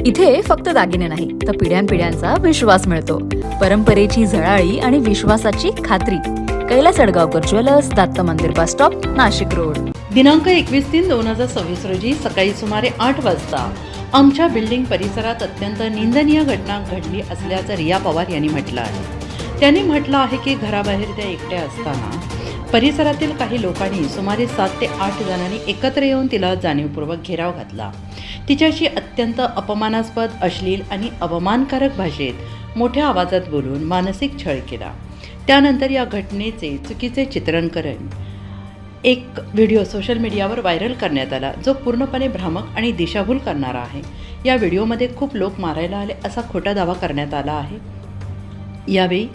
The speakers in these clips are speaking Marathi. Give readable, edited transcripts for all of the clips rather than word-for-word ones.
इथे फक्त दागिने नाही तर पिढ्यानपिढ्यांचा विश्वास मिळतो. परंपरेची झळाळी आणि विश्वासाची खात्री. कैलास अडगावकर ज्वेलर्स, दत्त मंदिर बस स्टॉप, नाशिक रोड. दिनांक 21/3/2026 रोजी सकाळी सुमारे 8 वाजता आमच्या बिल्डिंग परिसरात अत्यंत निंदनीय घटना घडली असल्याचं रिया पवार यांनी म्हटलं आहे. त्यांनी म्हटलं आहे की घराबाहेर त्या एकट्या असताना परिसरातील काही लोकांनी सुमारे 7 ते 8 जणांनी एकत्र येऊन तिला जाणीवपूर्वक घेराव घातला. तिच्याशी अत्यंत अपमानास्पद, अश्लील आणि अवमानकारक भाषेत मोठ्या आवाजात बोलून मानसिक छळ केला. त्यानंतर या घटनेचे चुकीचे चित्रण करून एक व्हिडिओ सोशल मीडियावर व्हायरल करण्यात आला, जो पूर्णपणे भ्रामक आणि दिशाभूल करणारा आहे. या व्हिडिओमध्ये खूप लोक मारायला आले असा खोटा दावा करण्यात आला आहे. यावेळी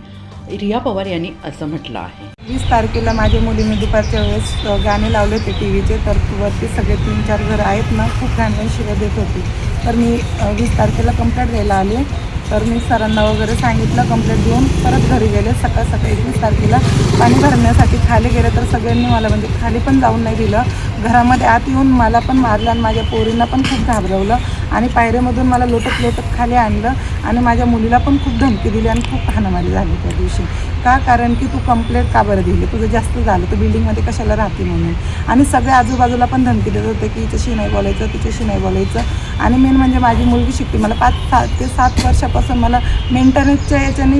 रिया पवार यांनी असं म्हटलं आहे. 20 तारखेला माझ्या मुलीने दुपारच्या वेळेस गाणे लावले होते टी व्हीचे, तर वरती सगळे 3-4 घरं आहेत ना, खूप घाणघाण शिव्या देत होती. तर मी 20 तारखेला कंप्लेंट द्यायला आले. तर मी सरांना वगैरे सांगितलं, कंप्लेंट देऊन परत घरी गेले. सकाळी 21 तारखेला पाणी भरण्यासाठी खाली गेले, तर सगळ्यांनी मला म्हणजे खाली पण जाऊन नाही दिलं. घरामध्ये आत येऊन मला पण मारलं आणि माझ्या पोरींना पण खूप घाबरवलं आणि पायऱ्यामधून मला लोटत खाली आणलं आणि माझ्या मुलीला पण खूप धमकी दिली आणि खूप हाणामारी झाली त्या दिवशी. का? कारण की तू कंप्लेंट का बरं दिली, तुझं जास्त झालं, तू बिल्डिंगमध्ये कशाला राहते म्हणून. आणि सगळे आजूबाजूला पण धमकी देत होते की हिच्याशी नाही बोलायचं, तिच्याशी नाही बोलायचं. आणि मेन म्हणजे माझी मुलगी शिकते, मला 5 ते 7 वर्षापासून मला मेंटेनन्सच्या याच्याने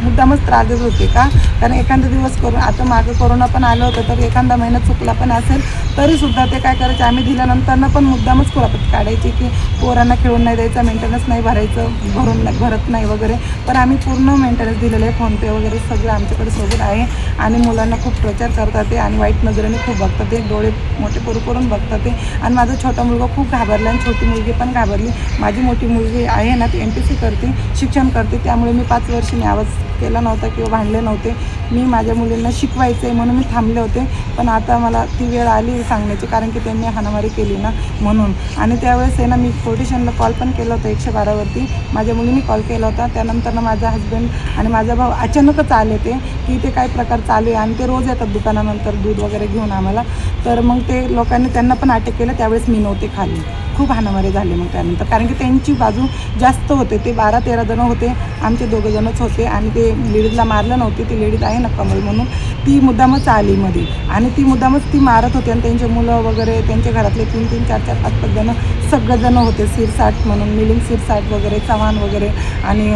मुद्दामच त्रास देत होते. का? कारण एखादा दिवस करून, आता मागं कोरोना पण आलं होतं, तर एखादा महिना चुकला पण असेल तरीसुद्धा ते काय करायचे, आम्ही दिल्यानंतरनं पण मुद्दामच कुरापत काढायची की पोरांना खेळून नाही द्यायचं, मेंटेनन्स नाही भरत नाही वगैरे. पण आम्ही पूर्ण मेंटेनन्स दिलेलं आहे, फोनपे वगैरे सगळं आमच्याकडे सोबत आहे. आणि मुलांना खूप प्रचार करतात ते आणि वाईट नजरेने खूप बघतात ते, डोळे मोठे करून बघतात ते. आणि माझा छोटा मुलगा खूप घाबरला आणि छोटी मुलगी पण घाबरली. माझी मोठी मुलगी आहे ना, ती MPC करते, शिक्षण करते, त्यामुळे मी 5 वर्ष मी आवाज केला नव्हता किंवा भांडले नव्हते. मी माझ्या मुलींना शिकवायचं आहे म्हणून मी थांबले होते. पण आता मला ती वेळ आली सांगण्याची, कारण की त्यांनी हाणामारी केली ना म्हणून. आणि त्यावेळेस आहे ना, मी पोलिसांना कॉल पण केला होता 112वरती. माझ्या मुलीने कॉल केला होता. त्यानंतर माझा हस्बंड आणि माझा भाऊ अचानकच आले ते की ते काय प्रकार चालू आहे. आणि ते रोज येतात दुकानानंतर दूध वगैरे घेऊन आम्हाला. तर मग ते लोकांनी त्यांना पण अटक केलं. त्यावेळेस मी नव्हते खाली. खूप हाणामारी झाली मग त्यानंतर, कारण की त्यांची बाजू जास्त होते. ते 12-13 जण होते, आमचे 2 जणच होते. आणि ते लेडीजला मारलं नव्हते, ती लेडीज आहे ना कमल म्हणून, ती मुद्दामच आली मध्ये आणि ती मुद्दामच ती मारत होती. आणि त्यांचे मुलं वगैरे, त्यांच्या घरातले 3-3, 4-4, 5-5 जण सगळेजण होते. सिरसाट म्हणून, मिलिंद सिरसाट वगैरे, चव्हाण वगैरे आणि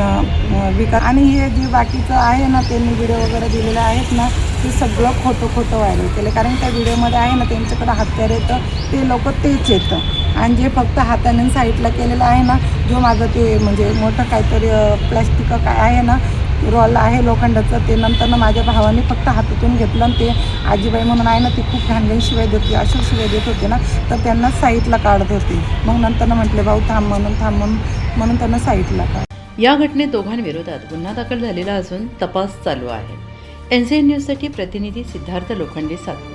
विकास. आणि हे जे बाकीचं आहे ना, त्यांनी व्हिडिओ वगैरे दिलेले आहेत ना, ते सगळं खोटं व्हायरल केलं. कारण त्या व्हिडिओमध्ये आहे ना, त्यांच्याकडं हत्यार येतं, ते लोक तेच येतं. आणि जे फक्त हाताने साईडला केलेलं आहे ना, जो माझं ते म्हणजे मोठं काहीतरी प्लॅस्टिक काय आहे ना, रोल आहे लोखंडाचं, ते नंतरनं माझ्या भावाने फक्त हातातून घेतलं. आणि ते आजीबाई म्हणून आहे ना, ती खूप घाणघाण शिवाय देते, अशा शिवाय देत होते ना, तर त्यांना साईडला काढत होते. मग नंतरनं म्हटले भाऊ थांब म्हणून त्यांना साईडला काढ. या घटनेत दोघांविरोधात गुन्हा दाखल झालेला असून तपास चालू आहे. NCN न्यूजसाठी प्रतिनिधी सिद्धार्थ लोखंडे, सातपूर.